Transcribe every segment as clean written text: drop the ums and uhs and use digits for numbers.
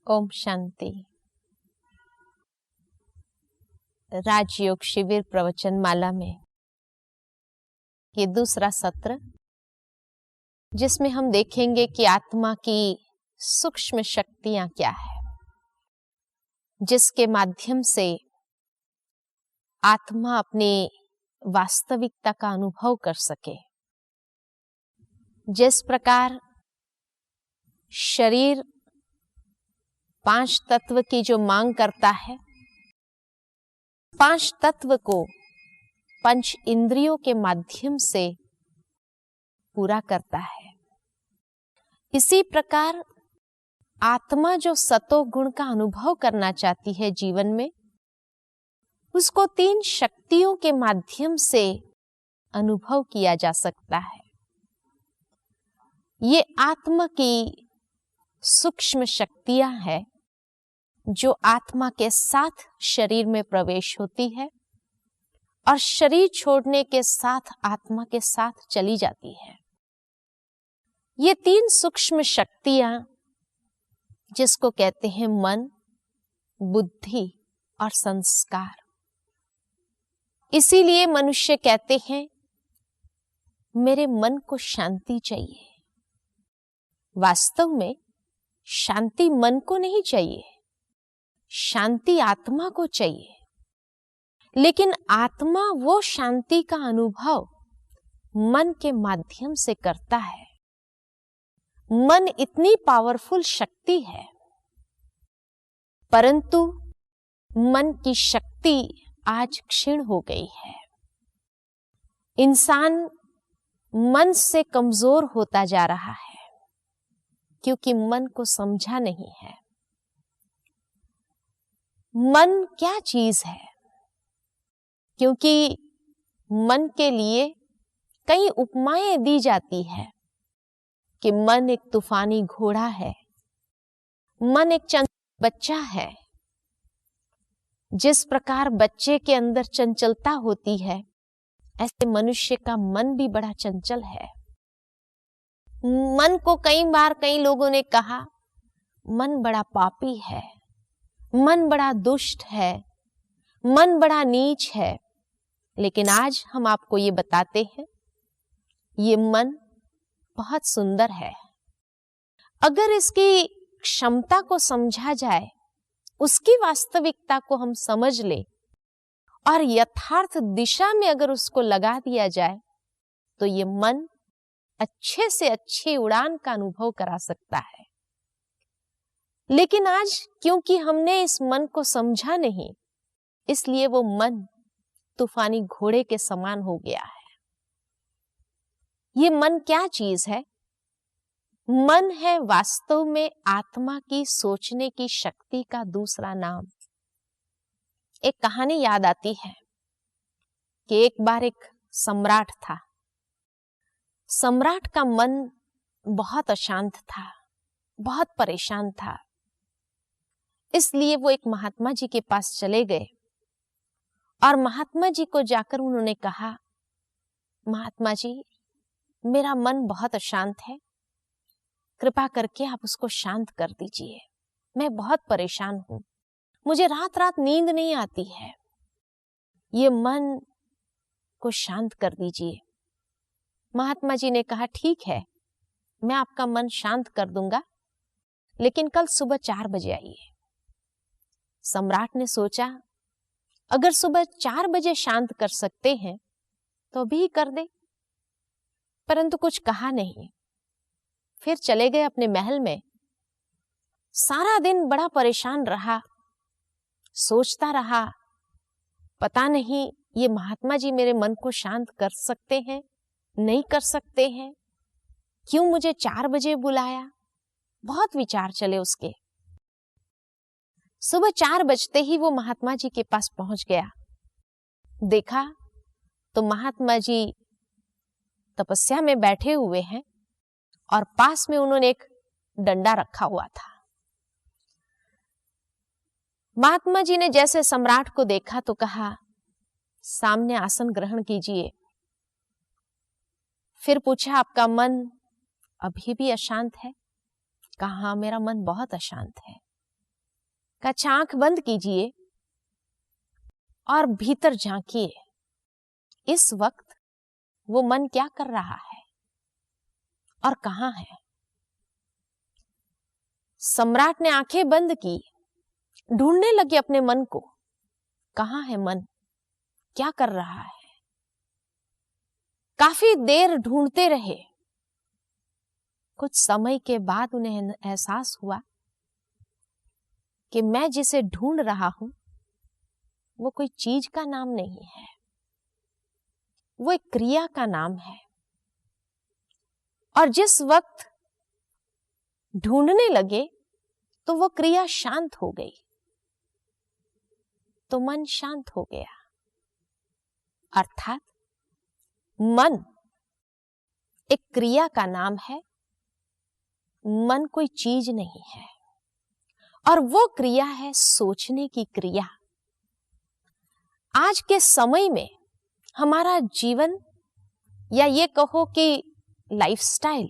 ओम शांति। राजयोग शिविर प्रवचन माला में ये दूसरा सत्र, जिसमें हम देखेंगे कि आत्मा की सूक्ष्म शक्तियां क्या है, जिसके माध्यम से आत्मा अपनी वास्तविकता का अनुभव कर सके। जिस प्रकार शरीर 5 तत्व की जो मांग करता है, 5 तत्व को पंच इंद्रियों के माध्यम से पूरा करता है, इसी प्रकार आत्मा जो सतो गुण का अनुभव करना चाहती है जीवन में, उसको 3 शक्तियों के माध्यम से अनुभव किया जा सकता है। ये आत्मा की सूक्ष्म शक्तियां हैं जो आत्मा के साथ शरीर में प्रवेश होती है और शरीर छोड़ने के साथ आत्मा के साथ चली जाती है। ये 3 सूक्ष्म शक्तियां, जिसको कहते हैं मन, बुद्धि और संस्कार। इसीलिए मनुष्य कहते हैं मेरे मन को शांति चाहिए। वास्तव में शांति मन को नहीं चाहिए, शांति आत्मा को चाहिए। लेकिन आत्मा वो शांति का अनुभव मन के माध्यम से करता है। मन इतनी पावरफुल शक्ति है, परंतु मन की शक्ति आज क्षीण हो गई है। इंसान मन से कमजोर होता जा रहा है, क्योंकि मन को समझा नहीं है। मन क्या चीज है? क्योंकि मन के लिए कई उपमाएं दी जाती है कि मन एक तूफानी घोड़ा है, मन एक चंचल बच्चा है। जिस प्रकार बच्चे के अंदर चंचलता होती है, ऐसे मनुष्य का मन भी बड़ा चंचल है। मन को कई बार कई लोगों ने कहा मन बड़ा पापी है, मन बड़ा दुष्ट है, मन बड़ा नीच है। लेकिन आज हम आपको ये बताते हैं, ये मन बहुत सुंदर है। अगर इसकी क्षमता को समझा जाए, उसकी वास्तविकता को हम समझ ले और यथार्थ दिशा में अगर उसको लगा दिया जाए, तो ये मन अच्छे से अच्छी उड़ान का अनुभव करा सकता है। लेकिन आज क्योंकि हमने इस मन को समझा नहीं, इसलिए वो मन तूफानी घोड़े के समान हो गया है। ये मन क्या चीज है? मन है वास्तव में आत्मा की सोचने की शक्ति का दूसरा नाम। एक कहानी याद आती है कि एक बार एक सम्राट था। सम्राट का मन बहुत अशांत था, बहुत परेशान था। इसलिए वो एक महात्मा जी के पास चले गए और महात्मा जी को जाकर उन्होंने कहा, महात्मा जी, मेरा मन बहुत अशांत है, कृपा करके आप उसको शांत कर दीजिए। मैं बहुत परेशान हूं, मुझे रात रात नींद नहीं आती है, ये मन को शांत कर दीजिए। महात्मा जी ने कहा, ठीक है, मैं आपका मन शांत कर दूंगा, लेकिन कल सुबह 4 बजे आइए। सम्राट ने सोचा, अगर सुबह 4 बजे शांत कर सकते हैं तो भी कर दे, परंतु कुछ कहा नहीं। फिर चले गए अपने महल में। सारा दिन बड़ा परेशान रहा, सोचता रहा, पता नहीं ये महात्मा जी मेरे मन को शांत कर सकते हैं, नहीं कर सकते हैं, क्यों मुझे 4 बजे बुलाया। बहुत विचार चले उसके। सुबह 4 बजते ही वो महात्मा जी के पास पहुंच गया। देखा तो महात्मा जी तपस्या में बैठे हुए हैं और पास में उन्होंने एक डंडा रखा हुआ था। महात्मा जी ने जैसे सम्राट को देखा तो कहा, सामने आसन ग्रहण कीजिए। फिर पूछा, आपका मन अभी भी अशांत है? कहा, मेरा मन बहुत अशांत है। का आंख बंद कीजिए और भीतर झांकिए। इस वक्त वो मन क्या कर रहा है और कहां है। सम्राट ने आंखें बंद की, ढूंढने लगे अपने मन को। कहां है मन, क्या कर रहा है। काफी देर ढूंढते रहे। कुछ समय के बाद उन्हें एहसास हुआ कि मैं जिसे ढूंढ रहा हूं वो कोई चीज का नाम नहीं है, वो एक क्रिया का नाम है। और जिस वक्त ढूंढने लगे तो वो क्रिया शांत हो गई, तो मन शांत हो गया। अर्थात मन एक क्रिया का नाम है, मन कोई चीज नहीं है। और वो क्रिया है सोचने की क्रिया। आज के समय में हमारा जीवन या ये कहो कि लाइफस्टाइल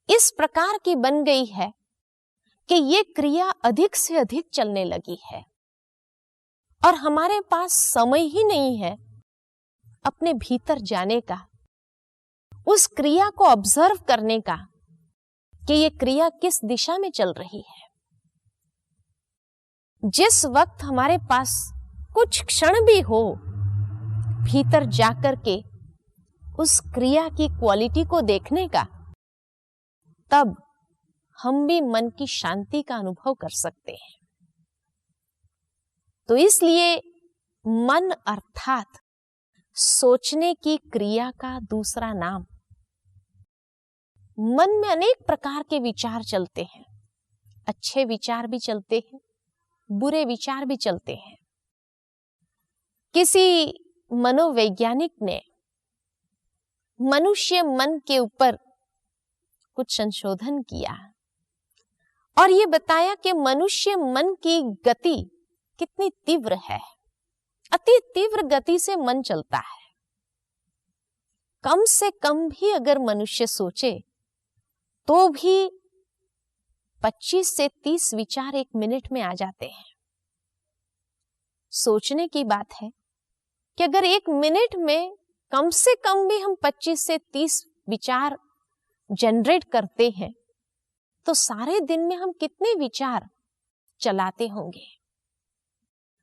इस प्रकार की बन गई है कि ये क्रिया अधिक से अधिक चलने लगी है और हमारे पास समय ही नहीं है अपने भीतर जाने का, उस क्रिया को ऑब्जर्व करने का कि ये क्रिया किस दिशा में चल रही है। जिस वक्त हमारे पास कुछ क्षण भी हो भीतर जाकर के उस क्रिया की क्वालिटी को देखने का, तब हम भी मन की शांति का अनुभव कर सकते हैं। तो इसलिए मन अर्थात सोचने की क्रिया का दूसरा नाम। मन में अनेक प्रकार के विचार चलते हैं, अच्छे विचार भी चलते हैं, बुरे विचार भी चलते हैं। किसी मनोवैज्ञानिक ने मनुष्य मन के ऊपर कुछ संशोधन किया और ये बताया कि मनुष्य मन की गति कितनी तीव्र है। अति तीव्र गति से मन चलता है। कम से कम भी अगर मनुष्य सोचे तो भी 25 से 30 विचार एक मिनट में आ जाते हैं। सोचने की बात है कि अगर एक मिनट में कम से कम भी हम 25 से 30 विचार जनरेट करते हैं तो सारे दिन में हम कितने विचार चलाते होंगे।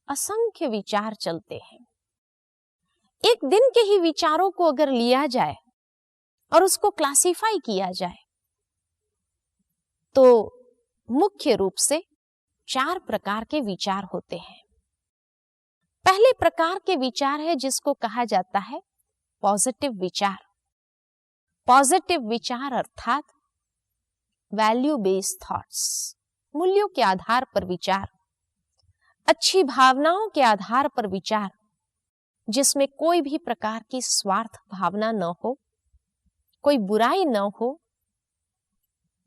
असंख्य विचार चलते हैं। एक दिन के ही विचारों को अगर लिया जाए और उसको क्लासिफाई किया जाए तो मुख्य रूप से 4 प्रकार के विचार होते हैं। पहले प्रकार के विचार है जिसको कहा जाता है पॉजिटिव विचार। पॉजिटिव विचार अर्थात वैल्यू बेस्ड थॉट्स, मूल्यों के आधार पर विचार, अच्छी भावनाओं के आधार पर विचार, जिसमें कोई भी प्रकार की स्वार्थ भावना न हो, कोई बुराई न हो,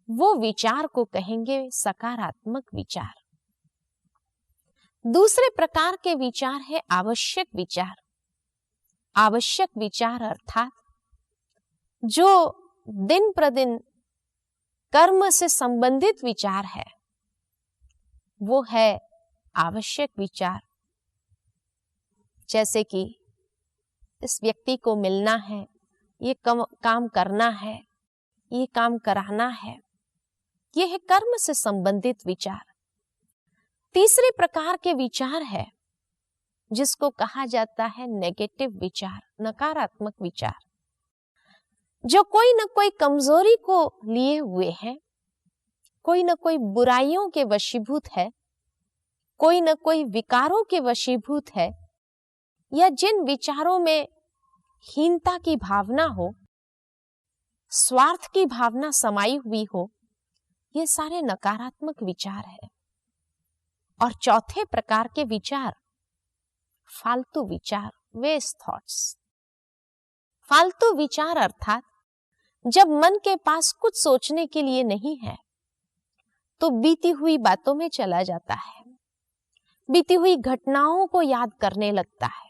वो विचार को कहेंगे सकारात्मक विचार। दूसरे प्रकार के विचार है आवश्यक विचार। आवश्यक विचार अर्थात जो दिन प्रतिदिन कर्म से संबंधित विचार है, वो है आवश्यक विचार। जैसे कि इस व्यक्ति को मिलना है, ये काम करना है, ये काम कराना है, ये है कर्म से संबंधित विचार। तीसरे प्रकार के विचार है जिसको कहा जाता है नेगेटिव विचार, नकारात्मक विचार, जो कोई न कोई कमजोरी को लिए हुए हैं, कोई न कोई बुराइयों के वशीभूत है, कोई न कोई विकारों के वशीभूत है, या जिन विचारों में हीनता की भावना हो, स्वार्थ की भावना समाई हुई हो, ये सारे नकारात्मक विचार है। और चौथे प्रकार के विचार फालतू विचार, वेस्ट थॉट्स। फालतू विचार अर्थात जब मन के पास कुछ सोचने के लिए नहीं है तो बीती हुई बातों में चला जाता है, बीती हुई घटनाओं को याद करने लगता है,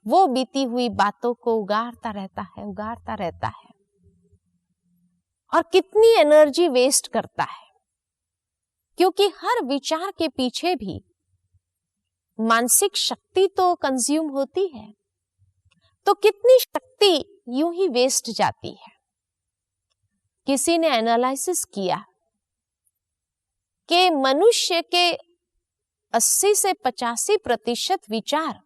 वो बीती हुई बातों को उगारता रहता है और कितनी एनर्जी वेस्ट करता है। क्योंकि हर विचार के पीछे भी मानसिक शक्ति तो कंज्यूम होती है, तो कितनी शक्ति यूं ही वेस्ट जाती है। किसी ने एनालिसिस किया कि मनुष्य के 80 से 85% विचार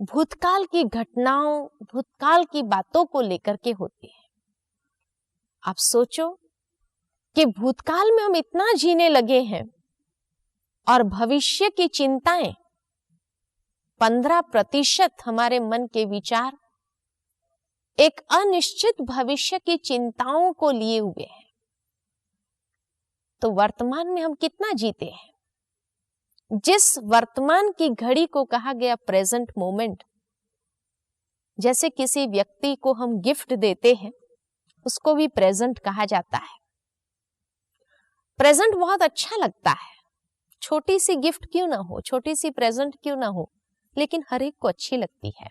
भूतकाल की घटनाओं, भूतकाल की बातों को लेकर के होते हैं। आप सोचो कि भूतकाल में हम इतना जीने लगे हैं और भविष्य की चिंताएं 15% हमारे मन के विचार एक अनिश्चित भविष्य की चिंताओं को लिए हुए हैं। तो वर्तमान में हम कितना जीते हैं? जिस वर्तमान की घड़ी को कहा गया प्रेजेंट मोमेंट, जैसे किसी व्यक्ति को हम गिफ्ट देते हैं उसको भी प्रेजेंट कहा जाता है। प्रेजेंट बहुत अच्छा लगता है, छोटी सी गिफ्ट क्यों ना हो, छोटी सी प्रेजेंट क्यों ना हो, लेकिन हर एक को अच्छी लगती है।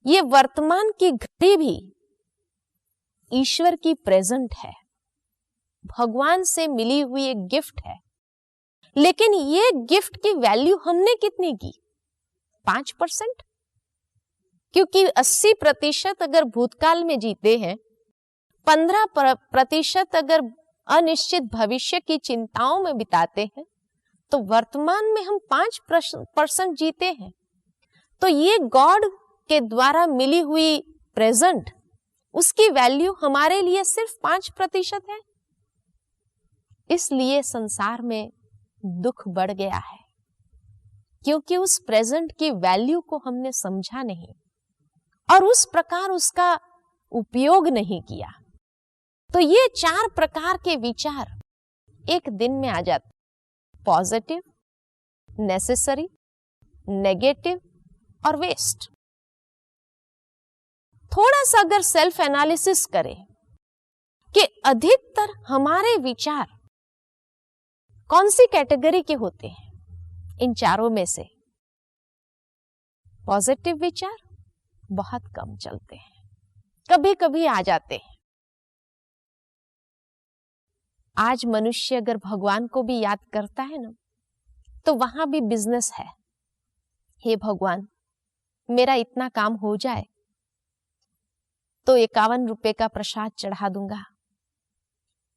ये वर्तमान की घड़ी भी ईश्वर की प्रेजेंट है, भगवान से मिली हुई एक गिफ्ट है। लेकिन ये गिफ्ट की वैल्यू हमने कितनी की? 5%। क्योंकि 80% अगर भूतकाल में जीते हैं, 15% अगर अनिश्चित भविष्य की चिंताओं में बिताते हैं, तो वर्तमान में हम 5% जीते हैं। तो ये गॉड के द्वारा मिली हुई प्रेजेंट, उसकी वैल्यू हमारे लिए सिर्फ 5% है। इसलिए संसार में दुख बढ़ गया है, क्योंकि उस प्रेजेंट की वैल्यू को हमने समझा नहीं और उस प्रकार उसका उपयोग नहीं किया। तो ये 4 प्रकार के विचार एक दिन में आ जाते: पॉजिटिव, नेसेसरी, नेगेटिव और वेस्ट। थोड़ा सा अगर सेल्फ एनालिसिस करें कि अधिकतर हमारे विचार कौन सी कैटेगरी के होते हैं इन चारों में से? पॉजिटिव विचार बहुत कम चलते हैं, कभी कभी आ जाते हैं। आज मनुष्य अगर भगवान को भी याद करता है ना, तो वहां भी बिजनेस है। हे भगवान, मेरा इतना काम हो जाए तो 51 रुपए का प्रसाद चढ़ा दूंगा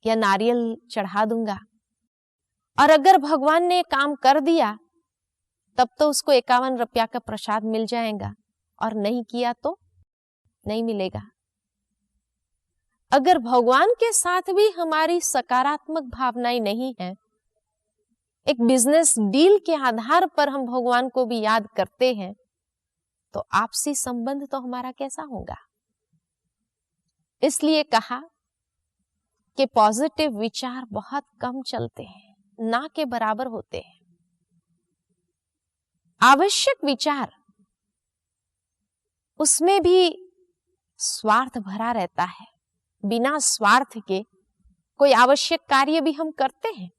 या नारियल चढ़ा दूंगा, और अगर भगवान ने काम कर दिया तब तो उसको 51 रुपया का प्रसाद मिल जाएगा, और नहीं किया तो नहीं मिलेगा। अगर भगवान के साथ भी हमारी सकारात्मक भावनाएं नहीं है, एक बिजनेस डील के आधार पर हम भगवान को भी याद करते हैं, तो आपसी संबंध तो हमारा कैसा होगा? इसलिए कहा कि पॉजिटिव विचार बहुत कम चलते हैं, ना के बराबर होते हैं। आवश्यक विचार, उसमें भी स्वार्थ भरा रहता है। बिना स्वार्थ के कोई आवश्यक कार्य भी हम करते हैं।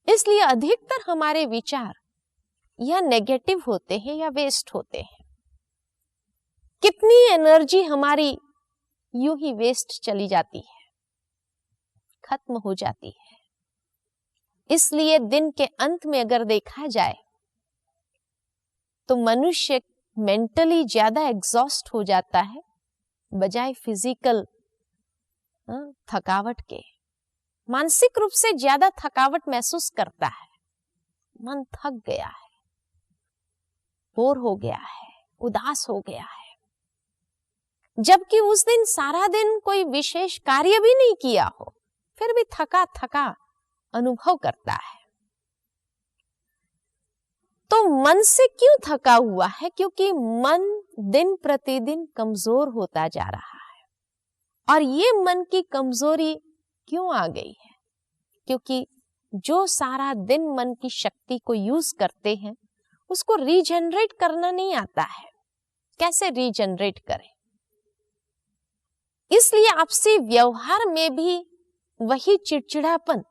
इसलिए अधिकतर हमारे विचार या नेगेटिव होते हैं या वेस्ट होते हैं। कितनी एनर्जी हमारी यूं ही वेस्ट चली जाती है, खत्म हो जाती है। इसलिए दिन के अंत में अगर देखा जाए तो मनुष्य मेंटली ज्यादा एग्जॉस्ट हो जाता है बजाय फिजिकल थकावट के। मानसिक रूप से ज्यादा थकावट महसूस करता है, मन थक गया है, बोर हो गया है, उदास हो गया है, जबकि उस दिन सारा दिन कोई विशेष कार्य भी नहीं किया हो, फिर भी थका थका अनुभव करता है। तो मन से क्यों थका हुआ है? क्योंकि मन दिन प्रतिदिन कमजोर होता जा रहा है। और ये मन की कमजोरी क्यों आ गई है? क्योंकि जो सारा दिन मन की शक्ति को यूज करते हैं, उसको रीजनरेट करना नहीं आता है। कैसे रीजनरेट करें? इसलिए आपसी व्यवहार में भी वही चिड़चिड़ापन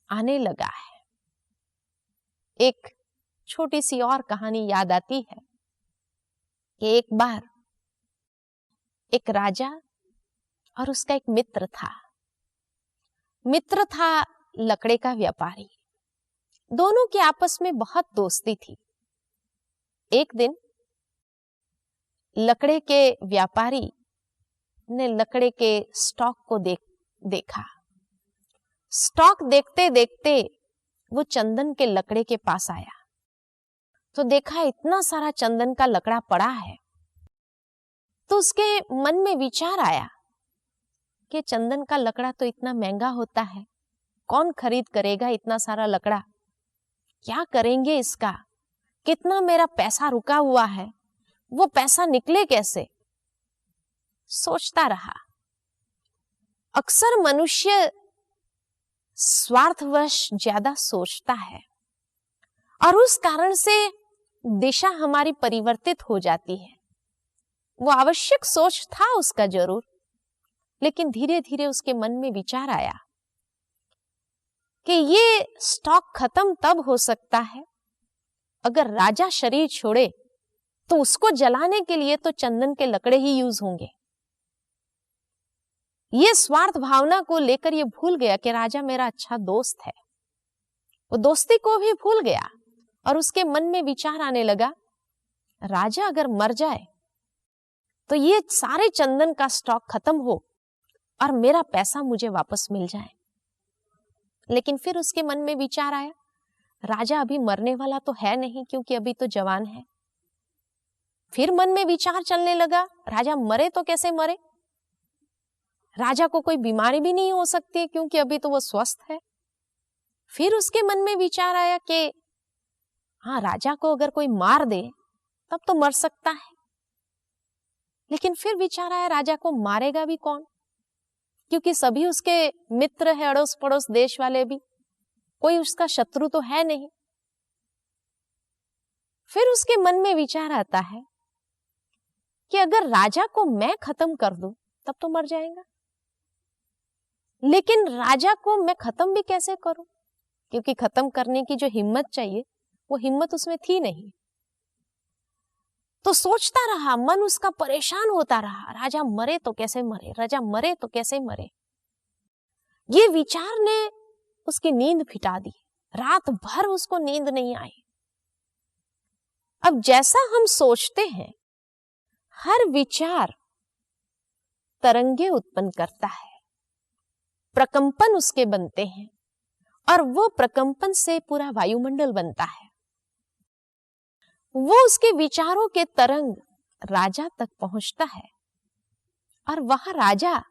आने लगा है। एक छोटी सी और कहानी याद आती है कि एक बार एक राजा और उसका एक मित्र था। मित्र था लकड़े का व्यापारी। दोनों की आपस में बहुत दोस्ती थी। एक दिन लकड़े के व्यापारी ने लकड़े के स्टॉक को देखा। स्टॉक देखते देखते वो चंदन के लकड़े के पास आया तो देखा इतना सारा चंदन का लकड़ा पड़ा है। तो उसके मन में विचार आया कि चंदन का लकड़ा तो इतना महंगा होता है, कौन खरीद करेगा इतना सारा लकड़ा, क्या करेंगे इसका, कितना मेरा पैसा रुका हुआ है, वो पैसा निकले कैसे। सोचता रहा। अक्सर मनुष्य स्वार्थवश ज्यादा सोचता है और उस कारण से दिशा हमारी परिवर्तित हो जाती है। वो आवश्यक सोच था उसका जरूर, लेकिन धीरे धीरे उसके मन में विचार आया कि ये स्टॉक खत्म तब हो सकता है अगर राजा शरीर छोड़े तो उसको जलाने के लिए तो चंदन के लकड़े ही यूज होंगे। ये स्वार्थ भावना को लेकर ये भूल गया कि राजा मेरा अच्छा दोस्त है। वो दोस्ती को भी भूल गया और उसके मन में विचार आने लगा, राजा अगर मर जाए तो ये सारे चंदन का स्टॉक खत्म हो और मेरा पैसा मुझे वापस मिल जाए। लेकिन फिर उसके मन में विचार आया, राजा अभी मरने वाला तो है नहीं क्योंकि अभी तो जवान है। फिर मन में विचार चलने लगा, राजा मरे तो कैसे मरे, राजा को कोई बीमारी भी नहीं हो सकती क्योंकि अभी तो वो स्वस्थ है। फिर उसके मन में विचार आया कि हाँ, राजा को अगर कोई मार दे तब तो मर सकता है। लेकिन फिर विचार आया, राजा को मारेगा भी कौन, क्योंकि सभी उसके मित्र है, अड़ोस पड़ोस देश वाले भी, कोई उसका शत्रु तो है नहीं। फिर उसके मन में विचार आता है कि अगर राजा को मैं खत्म कर दूं तब तो मर जाएगा, लेकिन राजा को मैं खत्म भी कैसे करूं, क्योंकि खत्म करने की जो हिम्मत चाहिए वो हिम्मत उसमें थी नहीं। तो सोचता रहा, मन उसका परेशान होता रहा, राजा मरे तो कैसे मरे, राजा मरे तो कैसे मरे। ये विचार ने उसकी नींद फिटा दी। रात भर उसको नींद नहीं आई। अब जैसा हम सोचते हैं, हर विचार तरंगे उत्पन्न करता है, प्रकंपन उसके बनते हैं और वो प्रकंपन से पूरा वायुमंडल बनता है। वो उसके विचारों के तरंग राजा तक पहुंचता है और वहां राजा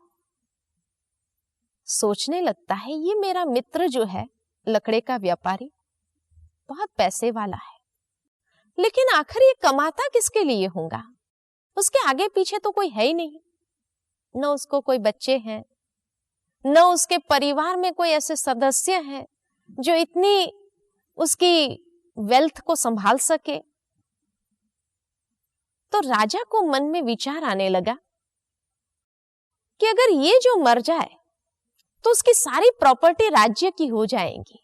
सोचने लगता है, ये मेरा मित्र जो है लकड़े का व्यापारी बहुत पैसे वाला है, लेकिन आखिर ये कमाता किसके लिए होगा, उसके आगे पीछे तो कोई है ही नहीं, न उसको कोई बच्चे हैं, न उसके परिवार में कोई ऐसे सदस्य हैं जो इतनी उसकी वेल्थ को संभाल सके। तो राजा को मन में विचार आने लगा कि अगर ये जो मर जाए तो उसकी सारी प्रॉपर्टी राज्य की हो जाएंगी।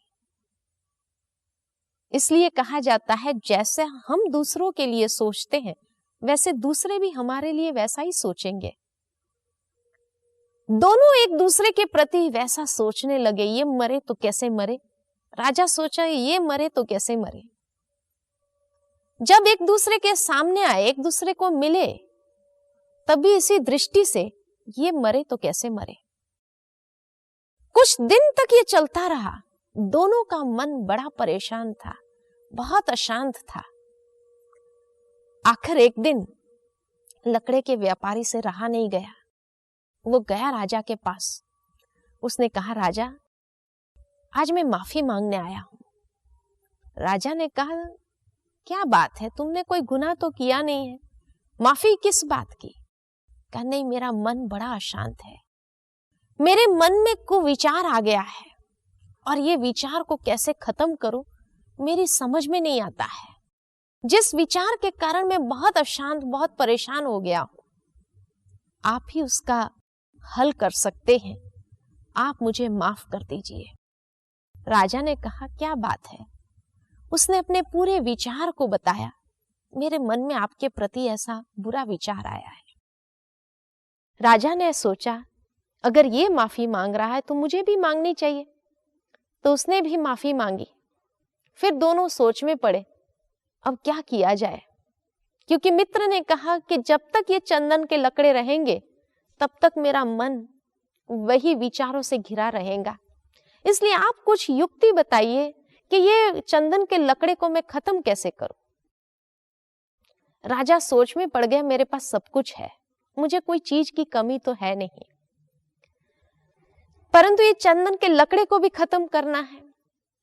इसलिए कहा जाता है, जैसे हम दूसरों के लिए सोचते हैं वैसे दूसरे भी हमारे लिए वैसा ही सोचेंगे। दोनों एक दूसरे के प्रति वैसा सोचने लगे, ये मरे तो कैसे मरे। राजा सोचा, ये मरे तो कैसे मरे। जब एक दूसरे के सामने आए, एक दूसरे को मिले, तभी इसी दृष्टि से ये मरे तो कैसे मरे। कुछ दिन तक ये चलता रहा। दोनों का मन बड़ा परेशान था, बहुत अशांत था। आखिर एक दिन लकड़े के व्यापारी से रहा नहीं गया। वो गया राजा के पास। उसने कहा, राजा आज मैं माफी मांगने आया हूं। राजा ने कहा, क्या बात है, तुमने कोई गुनाह तो किया नहीं है, माफी किस बात की। कहा, नहीं, मेरा मन बड़ा अशांत है, मेरे मन में कुविचार आ गया है और ये विचार को कैसे खत्म करूं मेरी समझ में नहीं आता है। जिस विचार के कारण मैं बहुत अशांत, बहुत परेशान हो गया हूं, आप ही उसका हल कर सकते हैं, आप मुझे माफ कर दीजिए। राजा ने कहा, क्या बात है। उसने अपने पूरे विचार को बताया, मेरे मन में आपके प्रति ऐसा बुरा विचार आया है। राजा ने सोचा, अगर ये माफी मांग रहा है तो मुझे भी मांगनी चाहिए। तो उसने भी माफी मांगी। फिर दोनों सोच में पड़े, अब क्या किया जाए, क्योंकि मित्र ने कहा कि जब तक ये चंदन के लकड़े रहेंगे तब तक मेरा मन वही विचारों से घिरा रहेगा। इसलिए आप कुछ युक्ति बताइए कि ये चंदन के लकड़े को मैं खत्म कैसे करूं। राजा सोच में पड़ गया, मेरे पास सब कुछ है, मुझे कोई चीज की कमी तो है नहीं, परंतु ये चंदन के लकड़े को भी खत्म करना है।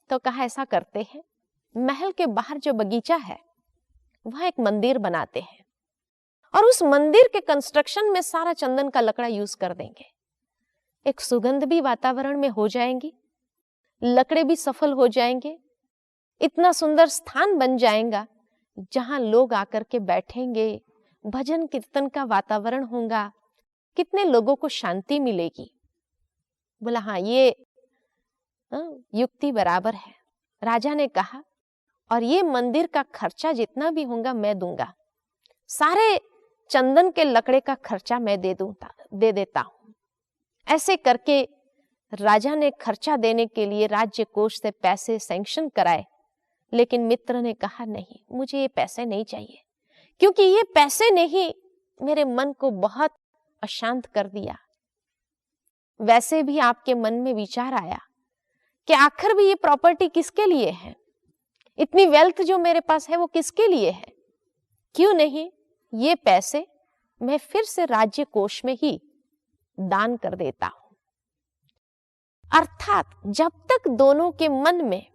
तो कहा ऐसा करते हैं, महल के बाहर जो बगीचा है वहां एक मंदिर बनाते हैं और उस मंदिर के कंस्ट्रक्शन में सारा चंदन का लकड़ा यूज कर देंगे। एक सुगंध भी वातावरण में हो जाएंगी, लकड़े भी सफल हो जाएंगे, इतना सुंदर स्थान बन जाएगा जहां लोग आकर के बैठेंगे, भजन कीर्तन का वातावरण होगा, कितने लोगों को शांति मिलेगी। बोला हाँ, ये युक्ति बराबर है। राजा ने कहा, और ये मंदिर का खर्चा जितना भी होगा मैं दूंगा, सारे चंदन के लकड़े का खर्चा मैं दे देता हूं। ऐसे करके राजा ने खर्चा देने के लिए राज्य कोष से पैसे सैंक्शन कराए, लेकिन मित्र ने कहा नहीं, मुझे ये पैसे नहीं चाहिए, क्योंकि ये पैसे ने ही मेरे मन को बहुत अशांत कर दिया। वैसे भी आपके मन में विचार आया कि आखिर भी ये प्रॉपर्टी किसके लिए है, इतनी वेल्थ जो मेरे पास है वो किसके लिए है, क्यों नहीं ये पैसे मैं फिर से राज्य कोष में ही दान कर देता हूं। अर्थात जब तक दोनों के मन में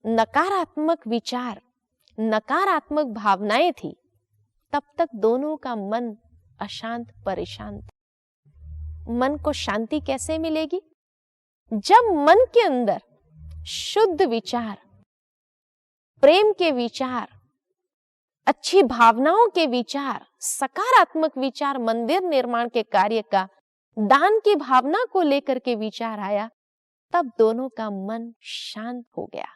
नकारात्मक विचार, नकारात्मक भावनाएं थी, तब तक दोनों का मन अशांत, परेशान था। मन को शांति कैसे मिलेगी? जब मन के अंदर शुद्ध विचार, प्रेम के विचार, अच्छी भावनाओं के विचार, सकारात्मक विचार, मंदिर निर्माण के कार्य का, दान की भावना को लेकर के विचार आया, तब दोनों का मन शांत हो गया।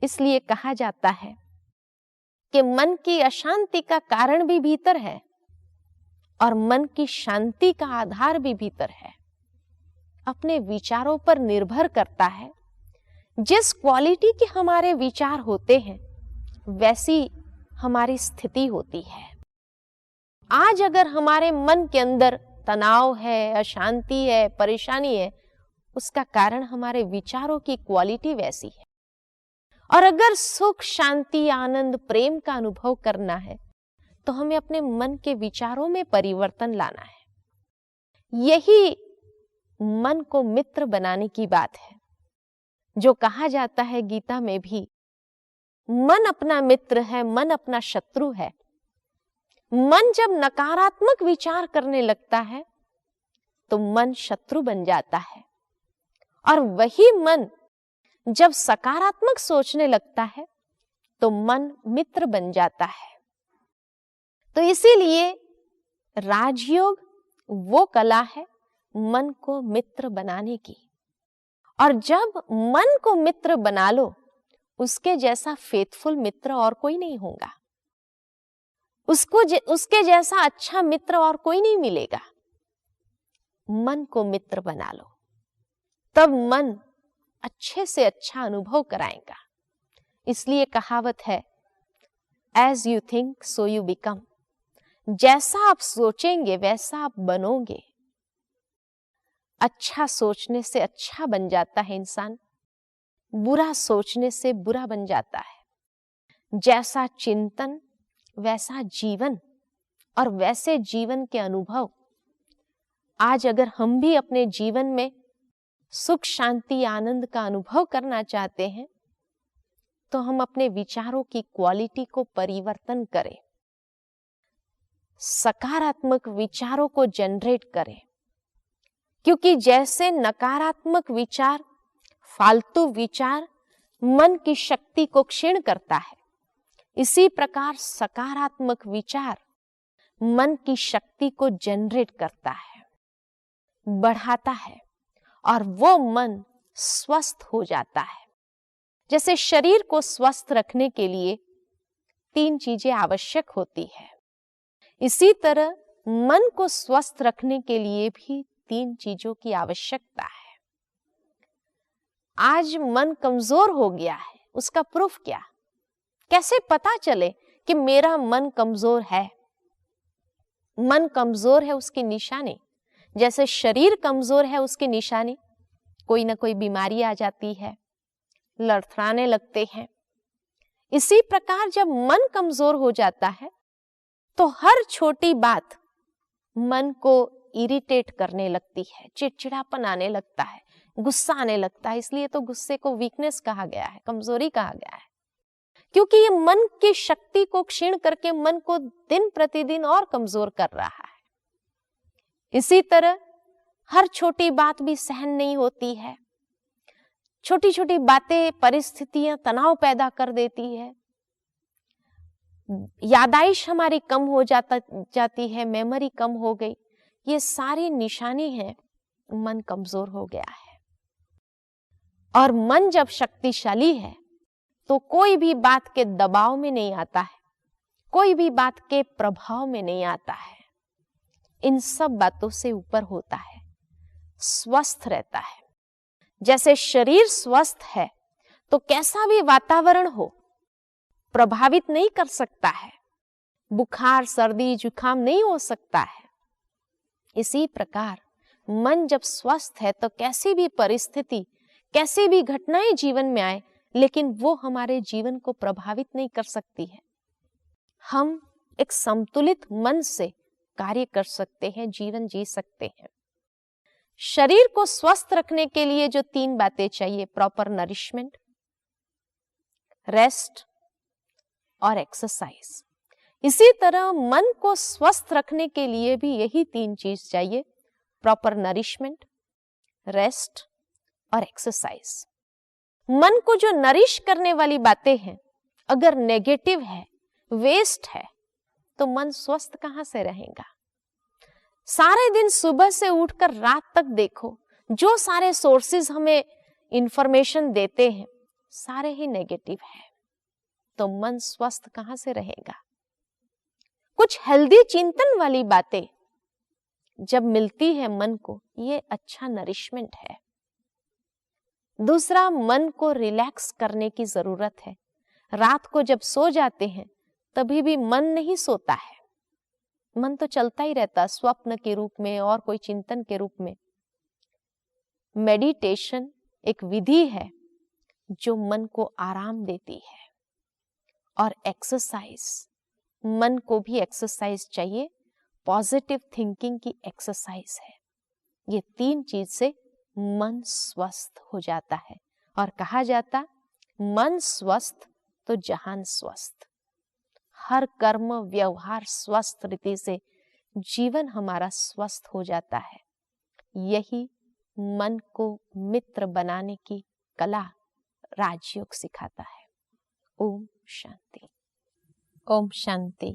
इसलिए कहा जाता है कि मन की अशांति का कारण भी भीतर है और मन की शांति का आधार भी भीतर है। अपने विचारों पर निर्भर करता है। जिस क्वालिटी के हमारे विचार होते हैं वैसी हमारी स्थिति होती है। आज अगर हमारे मन के अंदर तनाव है, अशांति है, परेशानी है, उसका कारण हमारे विचारों की क्वालिटी वैसी है। और अगर सुख, शांति, आनंद, प्रेम का अनुभव करना है तो हमें अपने मन के विचारों में परिवर्तन लाना है। यही मन को मित्र बनाने की बात है, जो कहा जाता है गीता में भी, मन अपना मित्र है, मन अपना शत्रु है। मन जब नकारात्मक विचार करने लगता है तो मन शत्रु बन जाता है, और वही मन जब सकारात्मक सोचने लगता है तो मन मित्र बन जाता है। तो इसीलिए राजयोग वो कला है मन को मित्र बनाने की। और जब मन को मित्र बना लो, उसके जैसा फेथफुल मित्र और कोई नहीं होगा, उसके जैसा अच्छा मित्र और कोई नहीं मिलेगा। मन को मित्र बना लो, तब मन अच्छे से अच्छा अनुभव कराएगा। इसलिए कहावत है, as you think so you become. जैसा आप सोचेंगे वैसा आप बनोगे। अच्छा सोचने से अच्छा बन जाता है इंसान, बुरा सोचने से बुरा बन जाता है। जैसा चिंतन वैसा जीवन, और वैसे जीवन के अनुभव। आज अगर हम भी अपने जीवन में सुख, शांति, आनंद का अनुभव करना चाहते हैं तो हम अपने विचारों की क्वालिटी को परिवर्तन करें, सकारात्मक विचारों को जनरेट करें। क्योंकि जैसे नकारात्मक विचार, फालतू विचार मन की शक्ति को क्षीण करता है, इसी प्रकार सकारात्मक विचार मन की शक्ति को जनरेट करता है, बढ़ाता है, और वो मन स्वस्थ हो जाता है। जैसे शरीर को स्वस्थ रखने के लिए 3 चीजें आवश्यक होती है, इसी तरह मन को स्वस्थ रखने के लिए भी 3 चीजों की आवश्यकता है। आज मन कमजोर हो गया है, उसका प्रूफ क्या? कैसे पता चले कि मेरा मन कमजोर है? मन कमजोर है उसकी निशानी, जैसे शरीर कमजोर है उसकी निशानी, कोई ना कोई बीमारी आ जाती है, लड़खड़ाने लगते हैं। इसी प्रकार जब मन कमजोर हो जाता है तो हर छोटी बात मन को इरिटेट करने लगती है, चिड़चिड़ापन आने लगता है, गुस्सा आने लगता है। इसलिए तो गुस्से को वीकनेस कहा गया है, कमजोरी कहा गया है, क्योंकि ये मन की शक्ति को क्षीण करके मन को दिन प्रतिदिन और कमजोर कर रहा है। इसी तरह हर छोटी बात भी सहन नहीं होती है, छोटी छोटी बातें, परिस्थितियां तनाव पैदा कर देती है, यादाइश हमारी कम हो जाती है, मेमोरी कम हो गई। ये सारी निशानी है मन कमजोर हो गया है। और मन जब शक्तिशाली है तो कोई भी बात के दबाव में नहीं आता है, कोई भी बात के प्रभाव में नहीं आता है, इन सब बातों से ऊपर होता है, स्वस्थ रहता है। जैसे शरीर स्वस्थ है तो कैसा भी वातावरण हो प्रभावित नहीं कर सकता है, बुखार, सर्दी, जुकाम नहीं हो सकता है। इसी प्रकार मन जब स्वस्थ है तो कैसी भी परिस्थिति, कैसी भी घटनाएं जीवन में आए, लेकिन वो हमारे जीवन को प्रभावित नहीं कर सकती है। हम एक संतुलित मन से कार्य कर सकते हैं, जीवन जी सकते हैं। शरीर को स्वस्थ रखने के लिए जो 3 बातें चाहिए, प्रॉपर नरिशमेंट, रेस्ट और एक्सरसाइज। इसी तरह मन को स्वस्थ रखने के लिए भी यही 3 चीज चाहिए, प्रॉपर नरिशमेंट, रेस्ट और एक्सरसाइज। मन को जो नरिश करने वाली बातें हैं अगर नेगेटिव है, वेस्ट है, तो मन स्वस्थ कहां से रहेगा? सारे दिन सुबह से उठकर रात तक देखो, जो सारे सोर्सेज हमें इंफॉर्मेशन देते हैं सारे ही नेगेटिव है, तो मन स्वस्थ कहां से रहेगा? कुछ हेल्दी चिंतन वाली बातें जब मिलती है मन को, ये अच्छा नरिशमेंट है। दूसरा, मन को रिलैक्स करने की जरूरत है। रात को जब सो जाते हैं तभी भी मन नहीं सोता है, मन तो चलता ही रहता, स्वप्न के रूप में और कोई चिंतन के रूप में। मेडिटेशन एक विधि है जो मन को आराम देती है, और एक्सरसाइज, मन को भी एक्सरसाइज चाहिए, पॉजिटिव थिंकिंग की एक्सरसाइज है। ये 3 चीज से मन स्वस्थ हो जाता है, और कहा जाता मन स्वस्थ तो जहान स्वस्थ। हर कर्म व्यवहार स्वस्थ रीति से जीवन हमारा स्वस्थ हो जाता है। यही मन को मित्र बनाने की कला राजयोग सिखाता है। ओम शांति। ओम शांति।